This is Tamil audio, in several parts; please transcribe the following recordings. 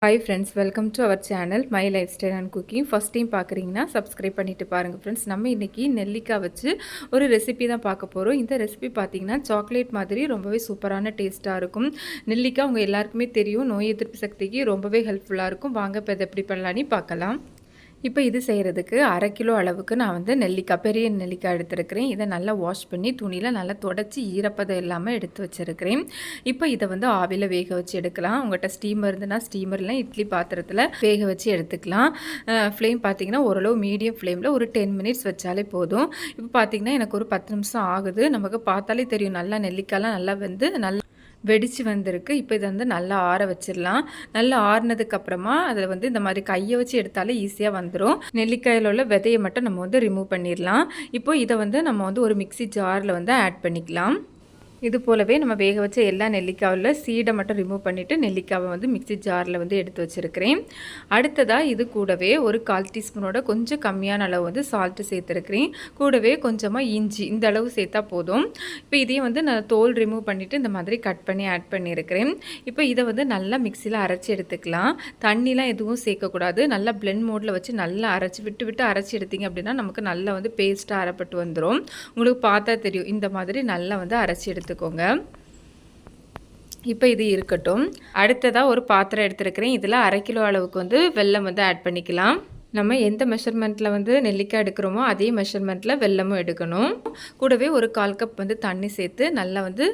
Hi friends, welcome to our channel My Lifestyle and Cooking. First time பார்க்குறீங்கன்னா subscribe பண்ணிட்டு பாருங்க friends. நம்ம இன்னைக்கு நெல்லிக்காய் வச்சு ஒரு ரெசிபி தான் பார்க்க போறோம். இந்த ரெசிபி பார்த்தீங்கன்னா சாக்லேட் மாதிரி ரொம்பவே சூப்பரான டேஸ்டா இருக்கும். நெல்லிக்காய் உங்க எல்லாருக்குமே தெரியும், நோய் எதிர்ப்பு சக்திக்கு ரொம்பவே ஹெல்ப்ஃபுல்லா இருக்கும். வாங்க இப்ப இதை எப்படி பண்ணலாம்னு பார்க்கலாம். இப்போ இது செய்கிறதுக்கு 1/2 கிலோ அளவுக்கு நான் வந்து நெல்லிக்காய், பெரிய நெல்லிக்காய் எடுத்துருக்கிறேன். இதை நல்லா வாஷ் பண்ணி துணியில் நல்லா தொடச்சி ஈரப்பதம் இல்லாமல் எடுத்து வச்சுருக்கிறேன். இப்போ இதை வந்து ஆவியில் வேக வச்சு எடுக்கலாம். உங்கள்கிட்ட ஸ்டீமர் இருந்துன்னா ஸ்டீமர்லாம் இட்லி பாத்திரத்தில் வேக வச்சு எடுத்துக்கலாம். ஃப்ளேம் பார்த்தீங்கன்னா ஓரளவு மீடியம் ஃப்ளேமில் ஒரு 10 மினிட்ஸ் வச்சாலே போதும். இப்போ பார்த்தீங்கன்னா எனக்கு ஒரு 10 நிமிஷம் ஆகுது. நமக்கு பார்த்தாலே தெரியும் நல்லா நெல்லிக்காய்லாம் நல்லா வந்து நல்லா வெடிச்சு வந்திருக்கு. இப்போ இதை வந்து நல்லா ஆற வச்சிடலாம். நல்லா ஆறுனதுக்கப்புறமா அதில் வந்து இந்த மாதிரி கையை வச்சு எடுத்தாலே ஈஸியாக வந்துடும். நெல்லிக்காயில் உள்ள விதையை மட்டும் நம்ம வந்து ரிமூவ் பண்ணிடலாம். இப்போ இதை வந்து நம்ம வந்து ஒரு மிக்ஸி ஜாரில் வந்து ஆட் பண்ணிக்கலாம். இது போலவே நம்ம வேக வச்ச எல்லா நெல்லிக்காயில் சீடை மட்டும் ரிமூவ் பண்ணிவிட்டு நெல்லிக்காவை வந்து மிக்ஸி ஜாரில் வந்து எடுத்து வச்சுருக்கிறேன். அடுத்ததாக இது கூடவே ஒரு 1/4 டீஸ்பூனோட கொஞ்சம் கம்மியான அளவு வந்து சால்ட்டு சேர்த்துருக்கிறேன். கூடவே கொஞ்சமாக இஞ்சி, இந்த அளவு சேர்த்தா போதும். இப்போ இதையும் வந்து நான் தோல் ரிமூவ் பண்ணிவிட்டு இந்த மாதிரி கட் பண்ணி ஆட் பண்ணியிருக்கிறேன். இப்போ இதை வந்து நல்லா மிக்ஸியில் அரைச்சி எடுத்துக்கலாம். தண்ணிலாம் எதுவும் சேர்க்கக்கூடாது. நல்லா பிளெண்ட் மோடில் வச்சு நல்லா அரைச்சி விட்டு அரைச்சி எடுத்திங்க அப்படின்னா நமக்கு நல்லா வந்து பேஸ்ட்டாக அரைப்பட்டு வந்துடும். உங்களுக்கு பார்த்தா தெரியும், இந்த மாதிரி நல்லா வந்து அரைச்சி எடுத்துக்கோங்க. இப்போ இது இருக்கட்டும். அடுத்ததாக ஒரு பாத்திரம் எடுத்துருக்கிறேன். இதில் 1/2 கிலோ அளவுக்கு வந்து வெல்லம் வந்து ஆட் பண்ணிக்கலாம். நம்ம எந்த மெஷர்மெண்ட்டில் வந்து நெல்லிக்காய் எடுக்கிறோமோ அதே மெஷர்மெண்ட்டில் வெல்லமும் எடுக்கணும். கூடவே ஒரு 1/4 கப் வந்து தண்ணி சேர்த்து நல்லா வந்து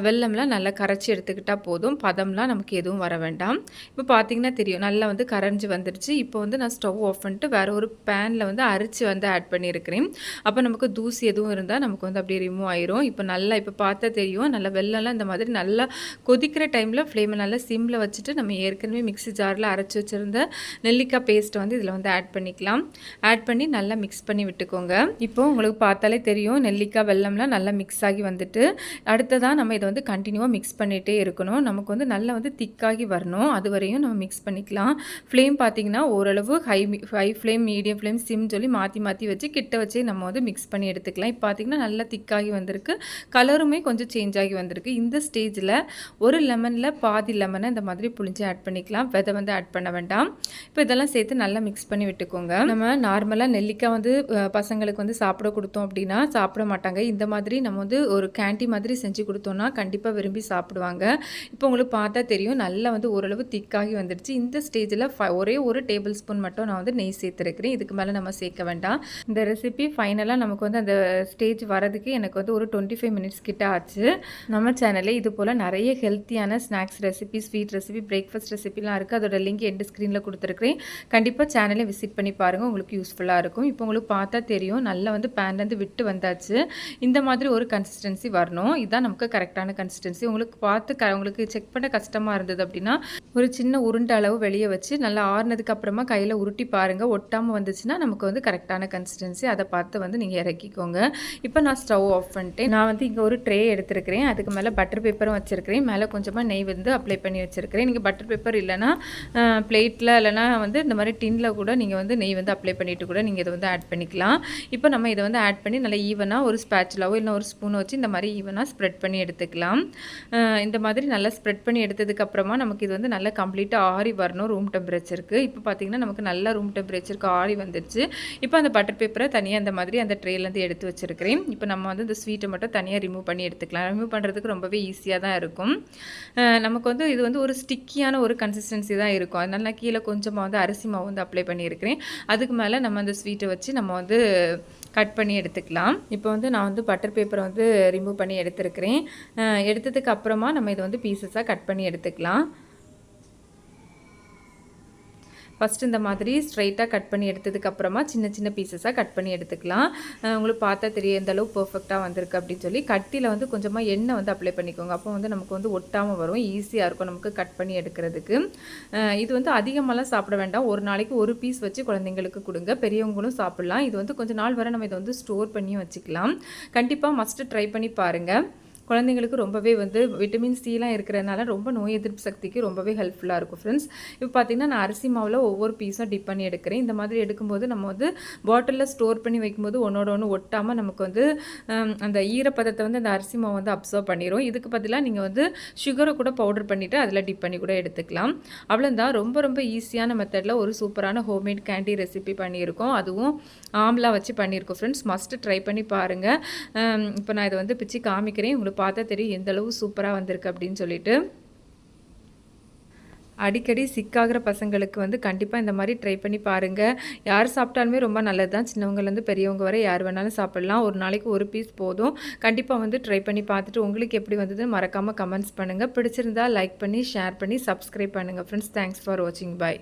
வெல்லம்லாம் நல்லா கரைச்சி எடுத்துக்கிட்டால் போதும். பதம்லாம் நமக்கு எதுவும் வர வேண்டாம். இப்போ பார்த்திங்கன்னா தெரியும் நல்லா வந்து கரைஞ்சி வந்துடுச்சு. இப்போ வந்து நான் ஸ்டவ் ஆஃப் பண்ணிட்டு வேறு ஒரு பேனில் வந்து அரிச்சு வந்து ஆட் பண்ணியிருக்கிறேன். அப்போ நமக்கு தூசி எதுவும் இருந்தால் நமக்கு வந்து அப்படியே ரிமூவ் ஆயிரும். இப்போ நல்லா இப்போ பார்த்தா தெரியும் நல்லா வெல்லம்லாம் இந்த மாதிரி நல்லா கொதிக்கிற டைமில் ஃப்ளேமை நல்லா சிம்மில் வச்சுட்டு நம்ம ஏற்கனவே மிக்ஸி ஜாரில் அரைச்சி வச்சுருந்த நெல்லிக்காய் பேஸ்ட்டை வந்து இதில் வந்து ஆட் பண்ணிக்கலாம். ஆட் பண்ணி நல்லா மிக்ஸ் பண்ணி விட்டுக்கோங்க. இப்போ உங்களுக்கு பார்த்தாலே தெரியும் நெல்லிக்காய் வெல்லம்லாம் நல்லா மிக்ஸ் ஆகி வந்துட்டு அடுத்ததான் நம்ம இதை வந்து கண்டினியூவாக மிக்ஸ் பண்ணிகிட்டே இருக்கணும். நமக்கு வந்து நல்லா வந்து திக்காகி வரணும். அது வரையும் நம்ம மிக்ஸ் பண்ணிக்கலாம். ஃப்ளேம் பார்த்திங்கன்னா ஓரளவு high flame, medium flame, sim சொல்லி மாற்றி வச்சு கிட்ட வச்சே நம்ம வந்து மிக்ஸ் பண்ணி எடுத்துக்கலாம். இப்போ பார்த்திங்கன்னா நல்லா திக்காகி வந்திருக்கு. கலருமே கொஞ்சம் சேஞ்ச் ஆகி வந்திருக்கு. இந்த ஸ்டேஜில் ஒரு லெமனில் பாதி லெமனை இந்த மாதிரி புளிஞ்சு ஆட் பண்ணிக்கலாம். விதை வந்து ஆட் பண்ண வேண்டாம். இப்போ இதெல்லாம் சேர்த்து நல்லா மிக்ஸ் பண்ணி விட்டுக்கோங்க. நம்ம நார்மலாக நெல்லிக்காய் வந்து பசங்களுக்கு வந்து சாப்பிட கொடுத்தோம் அப்படின்னா சாப்பிட மாட்டாங்க. இந்த மாதிரி நம்ம வந்து ஒரு கேண்டி மாதிரி செஞ்சு கொடுத்தோம்னா கண்டிப்பாக விரும்பி சாப்பிடுவாங்க. இப்போ உங்களுக்கு பார்த்தா தெரியும் நல்லா வந்து ஓரளவு திக்காகி வந்துடுச்சு. இந்த ஸ்டேஜில் ஒரே ஒரு டேபிள் ஸ்பூன் மட்டும் நான் வந்து நெய் சேர்த்துருக்கிறேன். இதுக்கு மேலே நம்ம சேர்க்க வேண்டாம். இந்த ரெசிபி ஃபைனலாக நமக்கு வந்து அந்த ஸ்டேஜ் வரதுக்கு எனக்கு வந்து ஒரு 25 மினிட்ஸ் கிட்ட ஆச்சு. நம்ம சேனலில் இது போல் நிறைய ஹெல்த்தியான snacks recipe, sweet recipe, breakfast ரெசிபிலாம் இருக்குது. அதோட லிங்க் எண்ட் ஸ்க்ரீனில் கொடுத்துருக்கிறேன். கண்டிப்பாக சேனலை விசிட் பண்ணி பாருங்கள், உங்களுக்கு யூஸ்ஃபுல்லாக இருக்கும். இப்போ உங்களுக்கு பார்த்தா தெரியும் நல்லா வந்து பேன்லேருந்து விட்டு வந்தாச்சு. இந்த மாதிரி ஒரு கன்சிஸ்டன்சி வரணும். இதுதான் நமக்கு கரெக்டான கன்சிஸ்டன்சி. உங்களுக்கு பார்த்து உங்களுக்கு செக் பண்ண கஷ்டமாக இருந்தது அப்படின்னா ஒரு சின்ன உருண்டை அளவு வெளியே வச்சு நல்லா ஆறுனதுக்கு அப்புறமா கையில் உருட்டி பாருங்கள். ஒட்டாமல் வந்துச்சுன்னா நமக்கு வந்து கரெக்டான கன்சிஸ்டன்சி. அதை பார்த்து வந்து நீங்கள் இறக்கிக்கோங்க. இப்போ நான் ஸ்டவ் ஆஃப் பண்ணிட்டேன். நான் வந்து இங்கே ஒரு ட்ரே எடுத்துருக்கிறேன். அதுக்கு மேலே பட்டர் பேப்பரும் வச்சுருக்கிறேன். மேலே கொஞ்சமாக நெய் வந்து அப்ளை பண்ணி வச்சுருக்கிறேன். நீங்கள் பட்டர் பேப்பர் இல்லைனா பிளேட்டில் இல்லைனா வந்து இந்த மாதிரி டின்னில் கூட நீங்கள் வந்து நெய் வந்து அப்ளை பண்ணிவிட்டு கூட நீங்கள் இதை வந்து ஆட் பண்ணிக்கலாம். இப்போ நம்ம இதை வந்து ஆட் பண்ணி நல்லா ஈவனாக ஒரு ஸ்பேச்சுலாவோ இல்லை ஒரு ஸ்பூனை வச்சு இந்த மாதிரி ஈவனாக ஸ்ப்ரெட் பண்ணி எடுத்துக்கலாம். இந்த மாதிரி நல்லா ஸ்ப்ரெட் பண்ணி எடுத்ததுக்கப்புறமா நமக்கு இது வந்து நல்லா கம்ப்ளீட்டாக ஆறி வரணும் ரூம் டெம்பரேச்சருக்கு. இப்போ பார்த்திங்கன்னா நமக்கு நல்லா ரூம் டெம்பரேச்சருக்கு ஆறி வந்துடுச்சு. இப்போ அந்த பட்டர் பேப்பரை தனியாக அந்த மாதிரி அந்த ட்ரேலேருந்து எடுத்து வச்சுருக்கிறேன். இப்போ நம்ம வந்து இந்த ஸ்வீட்டை மட்டும் தனியாக ரிமூவ் பண்ணி எடுத்துக்கலாம். ரிமூவ் பண்ணுறதுக்கு ரொம்பவே ஈஸியாக தான் இருக்கும். நமக்கு வந்து இது வந்து ஒரு ஸ்டிக்கியான ஒரு கன்சிஸ்டன்சி தான் இருக்கும். அதனால நான் கீழே கொஞ்சமாக வந்து அரிசி மாவு வந்து அப்ளை பண்ணியிருக்கிறேன். அதுக்கு மேலே நம்ம அந்த ஸ்வீட்டை வச்சு நம்ம வந்து கட் பண்ணி எடுத்துக்கலாம். இப்போ வந்து நான் வந்து பட்டர் பேப்பரை வந்து ரிமூவ் பண்ணி எடுத்துருக்கிறேன். எடுத்ததுக்கு அப்புறமா நம்ம இதை வந்து பீசஸாக கட் பண்ணி எடுத்துக்கலாம். ஃபஸ்ட்டு இந்த மாதிரி ஸ்ட்ரைட்டாக கட் பண்ணி எடுத்ததுக்கப்புறமா சின்ன சின்ன பீசஸாக கட் பண்ணி எடுத்துக்கலாம். உங்களுக்கு பார்த்தா தெரியும் எந்த அளவு பர்ஃபெக்டாக வந்திருக்கு அப்படின்னு சொல்லி. கட்டியில் வந்து கொஞ்சமாக எண்ணெய் வந்து அப்ளை பண்ணிக்கோங்க. அப்போ வந்து நமக்கு வந்து ஒட்டாமல் வரும், ஈஸியாக இருக்கும் நமக்கு கட் பண்ணி எடுக்கிறதுக்கு. இது வந்து அதிகமாகலாம் சாப்பிட வேண்டாம். ஒரு நாளைக்கு ஒரு பீஸ் வச்சு குழந்தைங்களுக்கு கொடுங்க. பெரியவங்களும் சாப்பிட்லாம். இது வந்து கொஞ்சம் நாள் வரை நம்ம இதை வந்து ஸ்டோர் பண்ணியும் வச்சுக்கலாம். கண்டிப்பாக மஸ்ட்டு ட்ரை பண்ணி பாருங்கள். குழந்தைங்களுக்கு ரொம்பவே வந்து விட்டமின் சிலாம் இருக்கிறதுனால ரொம்ப நோய் எதிர்ப்பு சக்திக்கு ரொம்பவே ஹெல்ப்ஃபுல்லாக இருக்கும் ஃப்ரெண்ட்ஸ். இப்போ பார்த்தீங்கன்னா நான் அரிசி மாவில் ஒவ்வொரு பீஸாக டிப் பண்ணி எடுக்கிறேன். இந்த மாதிரி எடுக்கும்போது நம்ம வந்து பாட்டிலில் ஸ்டோர் பண்ணி வைக்கும்போது ஒன்றோட ஒன்று ஒட்டாமல் நமக்கு வந்து அந்த ஈரப்பதத்தை வந்து அந்த அரிசி மாவு வந்து அப்சர்வ் பண்ணிடும். இதுக்கு பதிலாக நீங்கள் வந்து சுகரை கூட பவுடர் பண்ணிவிட்டு அதில் டிப் பண்ணி கூட எடுத்துக்கலாம். அவ்வளோதான், ரொம்ப ரொம்ப ஈஸியான மெத்தடில் ஒரு சூப்பரான ஹோம்மேட் கேண்டி ரெசிபி பண்ணியிருக்கோம். அதுவும் ஆம்லா வச்சு பண்ணியிருக்கோம் ஃப்ரெண்ட்ஸ். மஸ்ட்டு ட்ரை பண்ணி பாருங்கள். இப்போ நான் இதை வந்து பிச்சு காமிக்கிறேன். உங்களுக்கு பார்த்தா தெரியும் எந்த அளவு சூப்பராக வந்திருக்கு அப்படின்னு சொல்லிட்டு. அடிக்கடி சிக்காகிற பசங்களுக்கு வந்து கண்டிப்பாக இந்த மாதிரி ட்ரை பண்ணி பாருங்கள். யார் சாப்பிட்டாலுமே ரொம்ப நல்லது தான். சின்னவங்கலேருந்து பெரியவங்க வரை யார் வேணாலும் சாப்பிட்லாம். ஒரு நாளைக்கு ஒரு பீஸ் போதும். கண்டிப்பாக வந்து ட்ரை பண்ணி பார்த்துட்டு உங்களுக்கு எப்படி வந்ததுன்னு மறக்காமல் கமெண்ட்ஸ் பண்ணுங்கள். பிடிச்சிருந்தா லைக் பண்ணி ஷேர் பண்ணி சப்ஸ்கிரைப் பண்ணுங்கள் ஃப்ரெண்ட்ஸ். தேங்க்ஸ் ஃபார் வாட்சிங். பை.